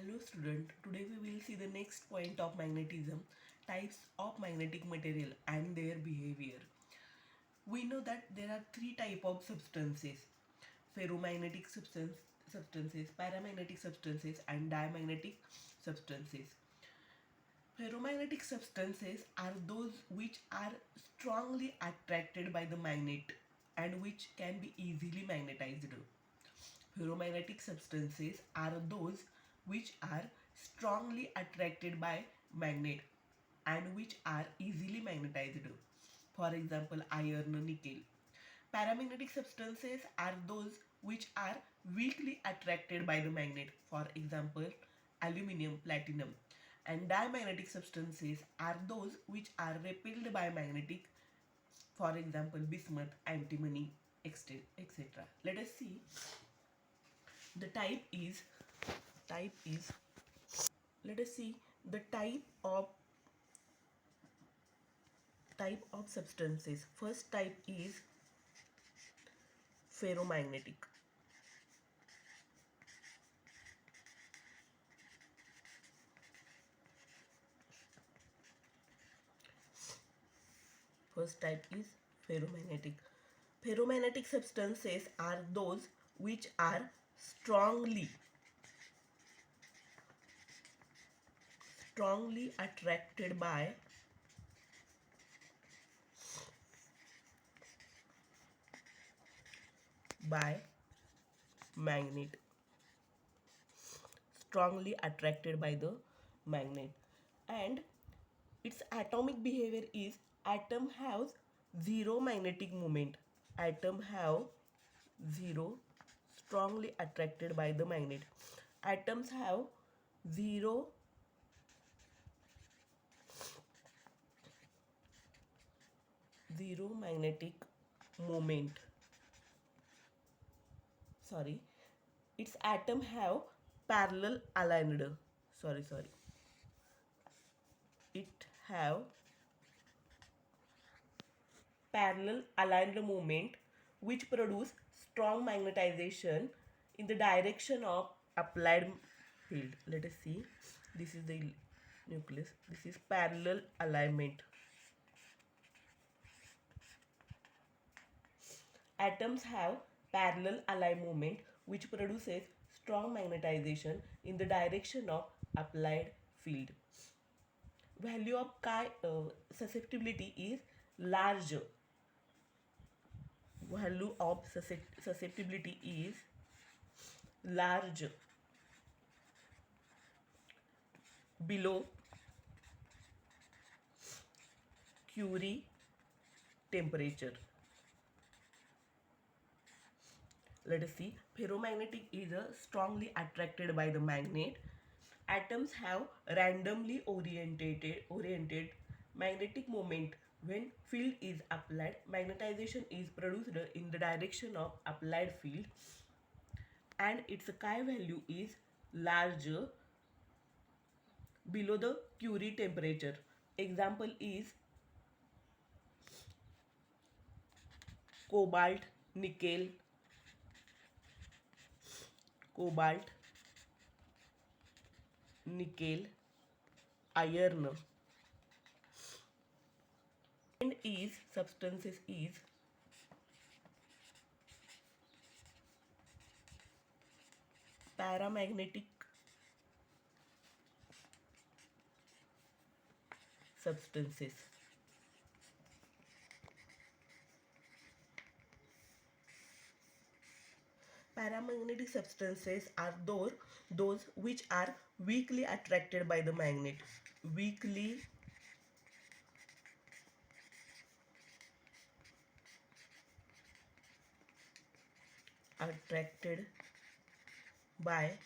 Hello student, today we will see the next point of magnetism, types of magnetic material and their behavior. We know that there are three types of substances, ferromagnetic substances, paramagnetic substances and diamagnetic substances. Ferromagnetic substances are those which are strongly attracted by the magnet and which can be easily magnetized. Ferromagnetic substances are those which are strongly attracted by magnet and which are easily magnetized. For example, iron, nickel. Paramagnetic substances are those which are weakly attracted by the magnet. For example, aluminium, platinum. And diamagnetic substances are those which are repelled by magnetic. For example, bismuth, antimony, etc. Let us see the type is let us see the type of substances. First type is ferromagnetic. First type is ferromagnetic. Ferromagnetic substances are those which are strongly attracted by magnet, strongly attracted by the magnet. And its atomic behavior is atom has zero magnetic moment. Atom have zero, strongly attracted by the magnet. Atoms have zero magnetic moment. Sorry, its atom have parallel aligned. Sorry. It have parallel aligned movement which produce strong magnetization in the direction of applied field. Let us see. This is the nucleus. This is parallel alignment. Atoms have parallel aligned movement which produces strong magnetization in the direction of applied field. Value of chi susceptibility is large. Value of susceptibility is large, below Curie temperature. Let us see. Ferromagnetic is strongly attracted by the magnet. Atoms have randomly oriented magnetic moment. When field is applied, magnetization is produced in the direction of applied field, and its chi value is larger, below the Curie temperature. Example is cobalt, nickel, cobalt, nickel, iron. And is substances is paramagnetic substances. Paramagnetic substances are those which are weakly attracted by the magnet. Weakly attracted by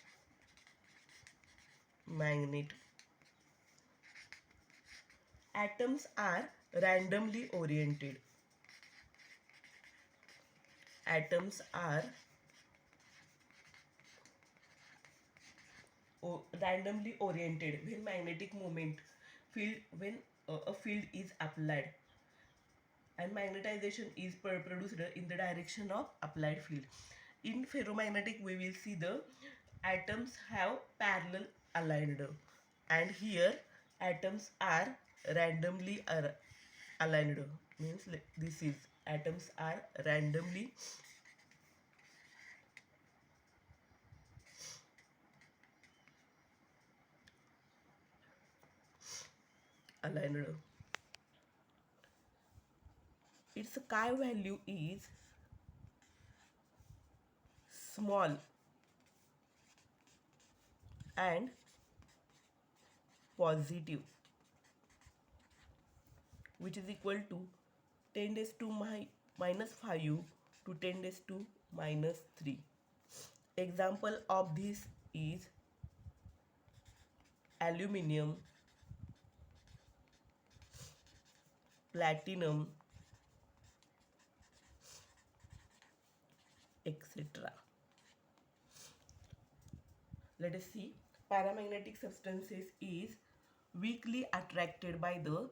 magnet. Atoms are randomly oriented. Atoms are randomly oriented when magnetic moment field when a field is applied, and magnetization is produced in the direction of applied field. In ferromagnetic we will see the atoms have parallel aligned, and here atoms are randomly aligned, means this is atoms are randomly aligned. Its chi value is small and positive, which is equal to 10 raised to minus 5 to 10 raised to minus 3. Example of this is aluminium, platinum, etc. Let us see. Paramagnetic substances is weakly attracted by the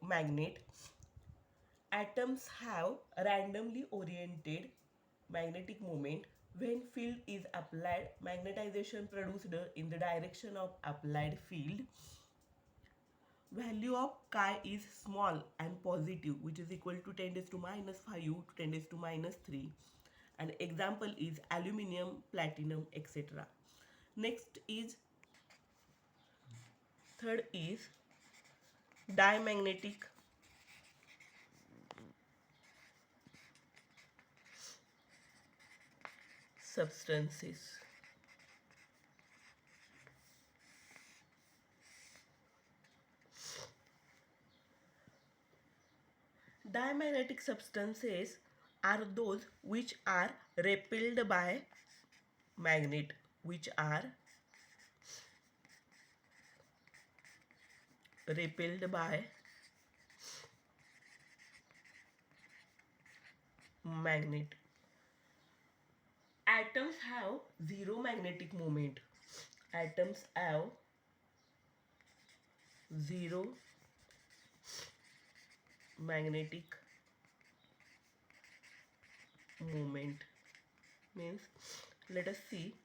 magnet. Atoms have randomly oriented magnetic moment. When field is applied, magnetization produced in the direction of applied field. Value of chi is small and positive, which is equal to 10 raised to minus 5 to 10 raised to minus 3. And example is aluminium, platinum, etc. Next is, third is diamagnetic substances. Diamagnetic substances are those which are repelled by magnet, which are repelled by magnet. Atoms have zero magnetic moment. Atoms have zero magnetic moment. Means, let us see.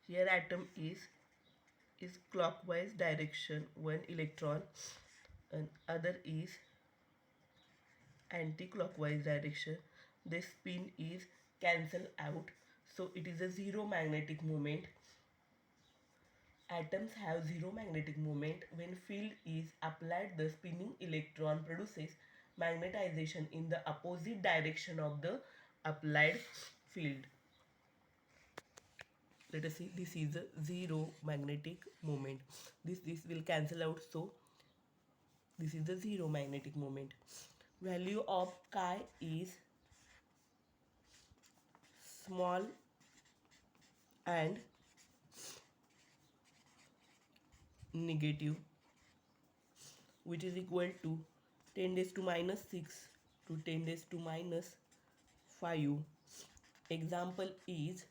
Here atom is clockwise direction, one electron, and other is anti-clockwise direction. The spin is cancel out, so it is a zero magnetic moment. Atoms have zero magnetic moment. When field is applied, the spinning electron produces magnetization in the opposite direction of the applied field. Let us see, this is a zero magnetic moment. This will cancel out, so this is the zero magnetic moment. Value of chi is small and negative, which is equal to 10 raised to minus 6 to 10 raised to minus 5. Example is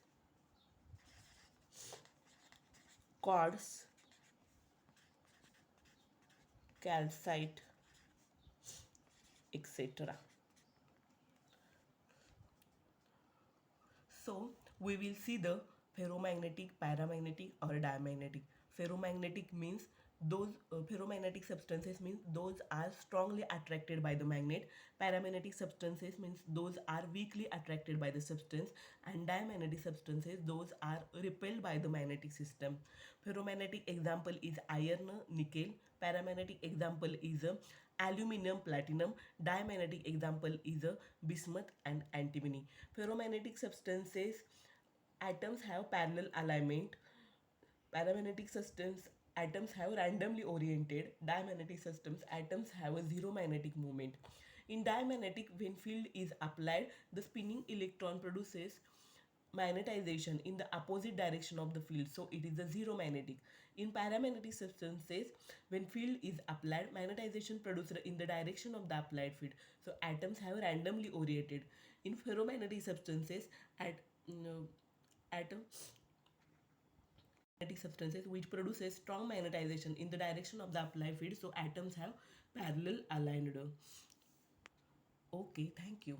quartz, calcite, etc. So we will see the ferromagnetic, paramagnetic or diamagnetic. Ferromagnetic means those ferromagnetic substances means those are strongly attracted by the magnet. Paramagnetic substances means those are weakly attracted by the substance, and diamagnetic substances those are repelled by the magnetic system. Ferromagnetic example is iron, nickel. Paramagnetic example is aluminum, platinum. Diamagnetic example is bismuth and antimony. Ferromagnetic substances atoms have parallel alignment. Paramagnetic systems atoms have randomly oriented. Diamagnetic systems atoms have a zero magnetic moment. In diamagnetic, when field is applied, the spinning electron produces magnetization in the opposite direction of the field, so it is a zero magnetic. In paramagnetic substances, when field is applied, magnetization produced in the direction of the applied field, so atoms have randomly oriented. In ferromagnetic substances, atom magnetic substances which produces strong magnetization in the direction of the applied field, so atoms have parallel aligned. Okay, thank you.